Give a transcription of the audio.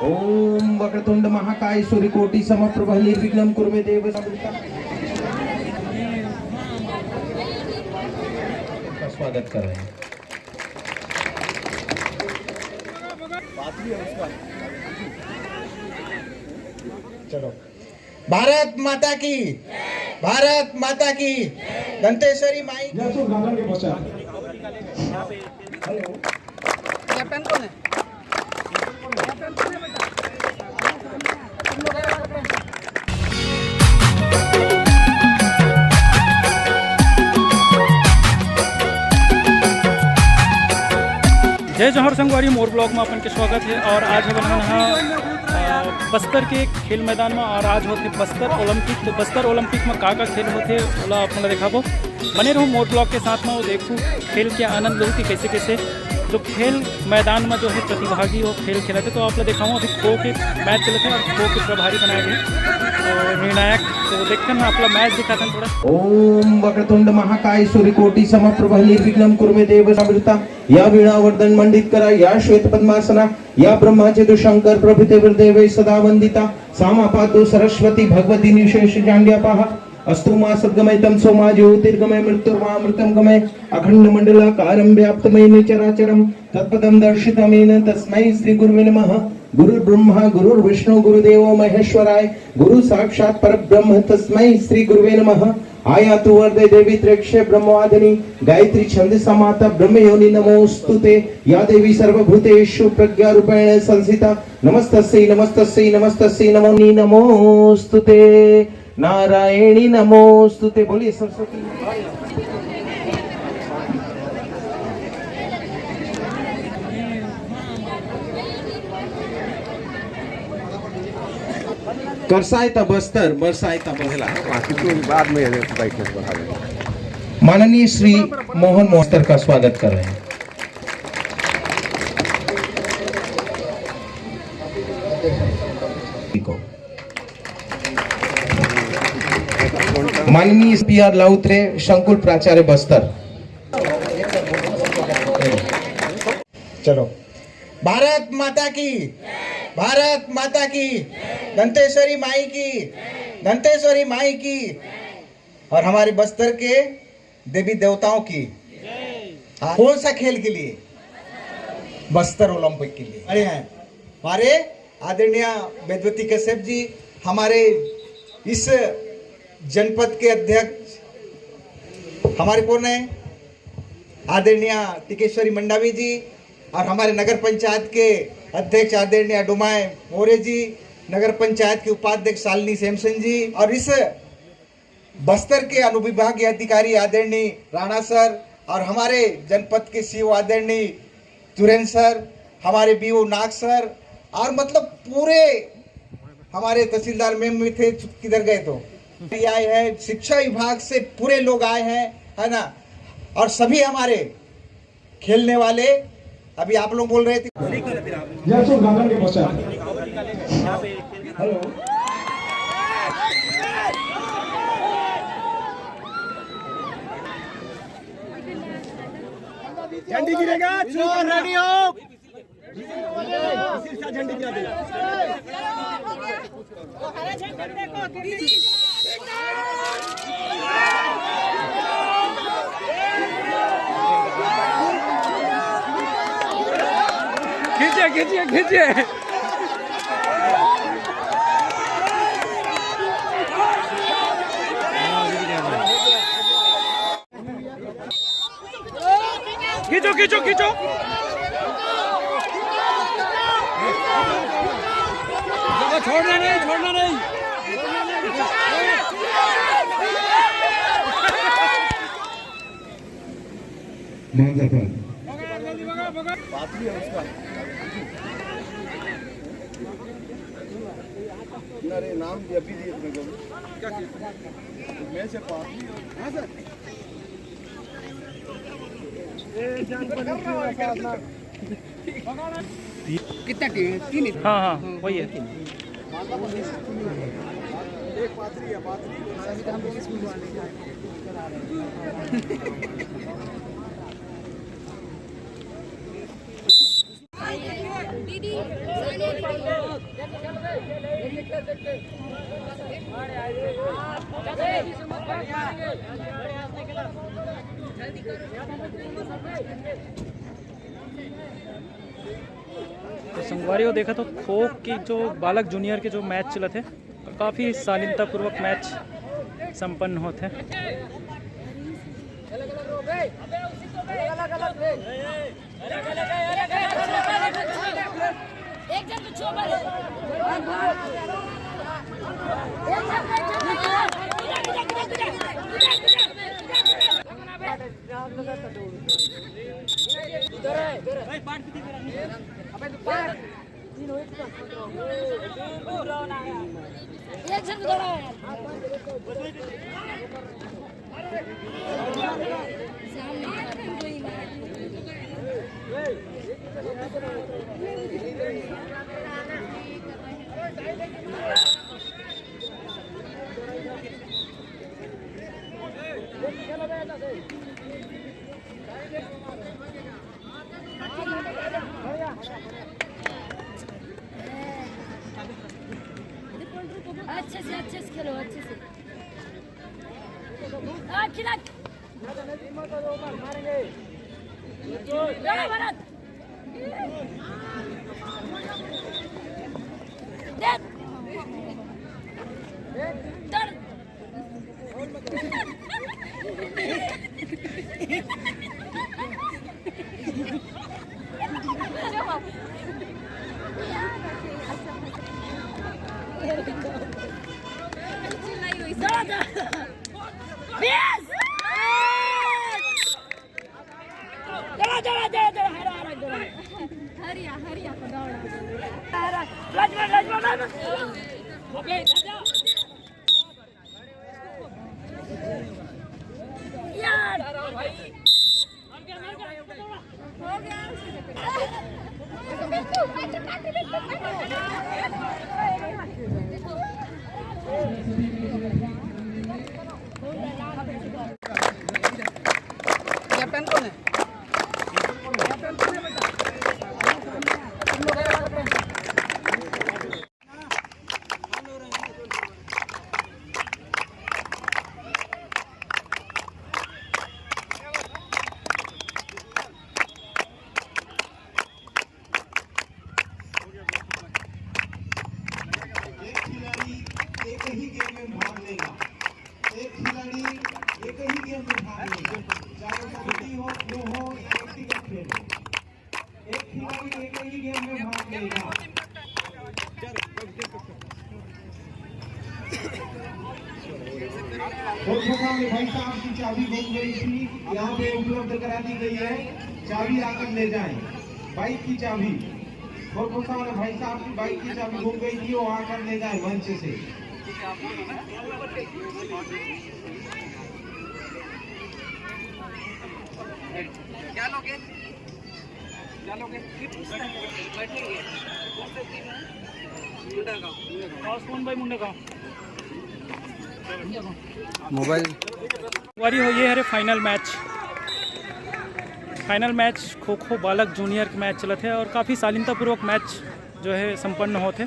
ओम वक्रतुंड महाकाय सूर्यकोटि समप्रभ निर्विघ्नं कुरु मे देव सर्वदा। स्वागत कर रहे हैं। चलो, भारत माता की, भारत माता की, दंतेश्वरी माई। कैप्टन कौन है? जय जौहर संगवारी मोर ब्लॉग में अपन के स्वागत है। और आज हम बस्तर के खेल मैदान में और आज होते बस्तर ओलंपिक। तो बस्तर ओलंपिक में का खेल होते ओला अपन दिखाबो। बने रहूँ मोर ब्लॉग के साथ में, वो देखूँ खेल के आनंद लो कि कैसे कैसे जो खेल मैदान में जो है प्रतिभागी वो खेल खेले थे। तो आप लोग दिखाऊँ अभी खो के मैच चले थे और खो के प्रभारी बनाए गए और निर्णायक। तो देखते हैं आप लोग मैच दिखाते हैं थोड़ा। ओम वक्रतुंड महाकाय सूर्यकोटि समप्रभ निर्विघ्नं कुरु मे देव सर्वदा। या वीणावर्धन मंडित करा, या श्वेत पद्मासना, या ब्रह्माचेतु शंकर प्रभृति देवे सदा वंदिता। सामा पातु सरस्वती भगवती निशेष जांड्यापाः। अस्तु मा सद्गमय तम सोमा ज्योतिर्गमय मृत्युर्मामृतं गमय। अखंड मंडलाकारं व्याप्तमयेन चराचरं तत्पदं दर्शितमेन तस्मै श्री गुरुवे नमः। गुरुर्ब्रह्मा गुरुर्विष्णु गुरुदेवो महेश्वराय। गुरु साक्षात् परब्रह्म तस्मै श्री गुरुवे नमः। आयातु वरदे देवी त्र्यक्षे ब्रह्मवादिनी गायत्री छंदसा माता ब्रह्मयोनि नमोस्तुते। या देवी सर्वभूतेषु प्रज्ञारूपेण संस्थिता नमस्तस्यै नमस्तस्यै नमस्तस्यै नमोस्तुते। नारायणी नमोस्तुते। बोलिए सरस्वती। करसायता बस्तर बरसायता बहला। बाद में बैठने बढ़ा। माननीय श्री मोहन मोस्तर का स्वागत कर रहे हैं। माननीय पी.आर. लाउत्रे शंकुल प्राचार्य बस्तर। चलो, भारत माता की, भारत माता की, दंतेश्वरी माई की, दंतेश्वरी माई की, और हमारे बस्तर के देवी देवताओं की। कौन सा खेल के लिए? बस्तर ओलंपिक के लिए अरे हैं हमारे आदरणीय वेदवती कश्यप जी, हमारे इस जनपद के अध्यक्ष हमारे कौन है? आदरणीय टिकेश्वरी मंडावी जी, और हमारे नगर पंचायत के अध्यक्ष आदरणीय डुमाय मोरे जी, नगर पंचायत के उपाध्यक्ष शालिनी सैमसन जी, और इस बस्तर के अनुविभागीय अधिकारी आदरणीय राणा सर, और हमारे जनपद के सीओ आदरणीय तुरेन सर, हमारे बीओ नाग सर, और मतलब पूरे हमारे तहसीलदार मैम भी थे, किधर गए तो आए हैं, शिक्षा विभाग से पूरे लोग आए हैं, है ना। और सभी हमारे खेलने वाले, अभी आप लोग बोल रहे थे झंडी गिरेगा, रेडी हो। झंडी गिरा दे। खींचे खींचे खींचे। खींचो खींचो खींचो। छोड़ना नहीं, छोड़ना नहीं। अरे नाम अभी दिए अपने को क्या मैं से पाती। हाँ सर, कितना तीन? हाँ हाँ वही है। एक पात्री है, पात्री दीदी तो संगवारी देखा तो खो के जो बालक जूनियर के जो मैच चले थे काफ़ी शालीनतापूर्वक मैच संपन्न होते हैं। अच्छे से खेलो, अच्छे से खिला भरत हरिया को दौड़ा यार हो गया कैप्टन कौन है? एक ही गेम में भाग लेगा, एक खिलाड़ी एक ही गेम में भाग लेगा, चाहे कबड्डी हो, खो हो या व्यक्तिगत खेल हो, एक खिलाड़ी एक ही गेम में भाग लेगा। भाई साहब की चाबी गुम गई थी, यहाँ पे उपलब्ध करा दी गई है, चाबी आकर ले जाएं, बाइक की चाबी। भाई साहब की बाइक की चाबी गुम गई थी, वो आकर ले जाए मंच से। क्या लोगे? क्या लोगे? बैठेंगे। मोबाइल वारी हो ये है फाइनल मैच खो खो बालक जूनियर के मैच चले थे और काफ़ी शालीनतापूर्वक मैच जो है संपन्न होते।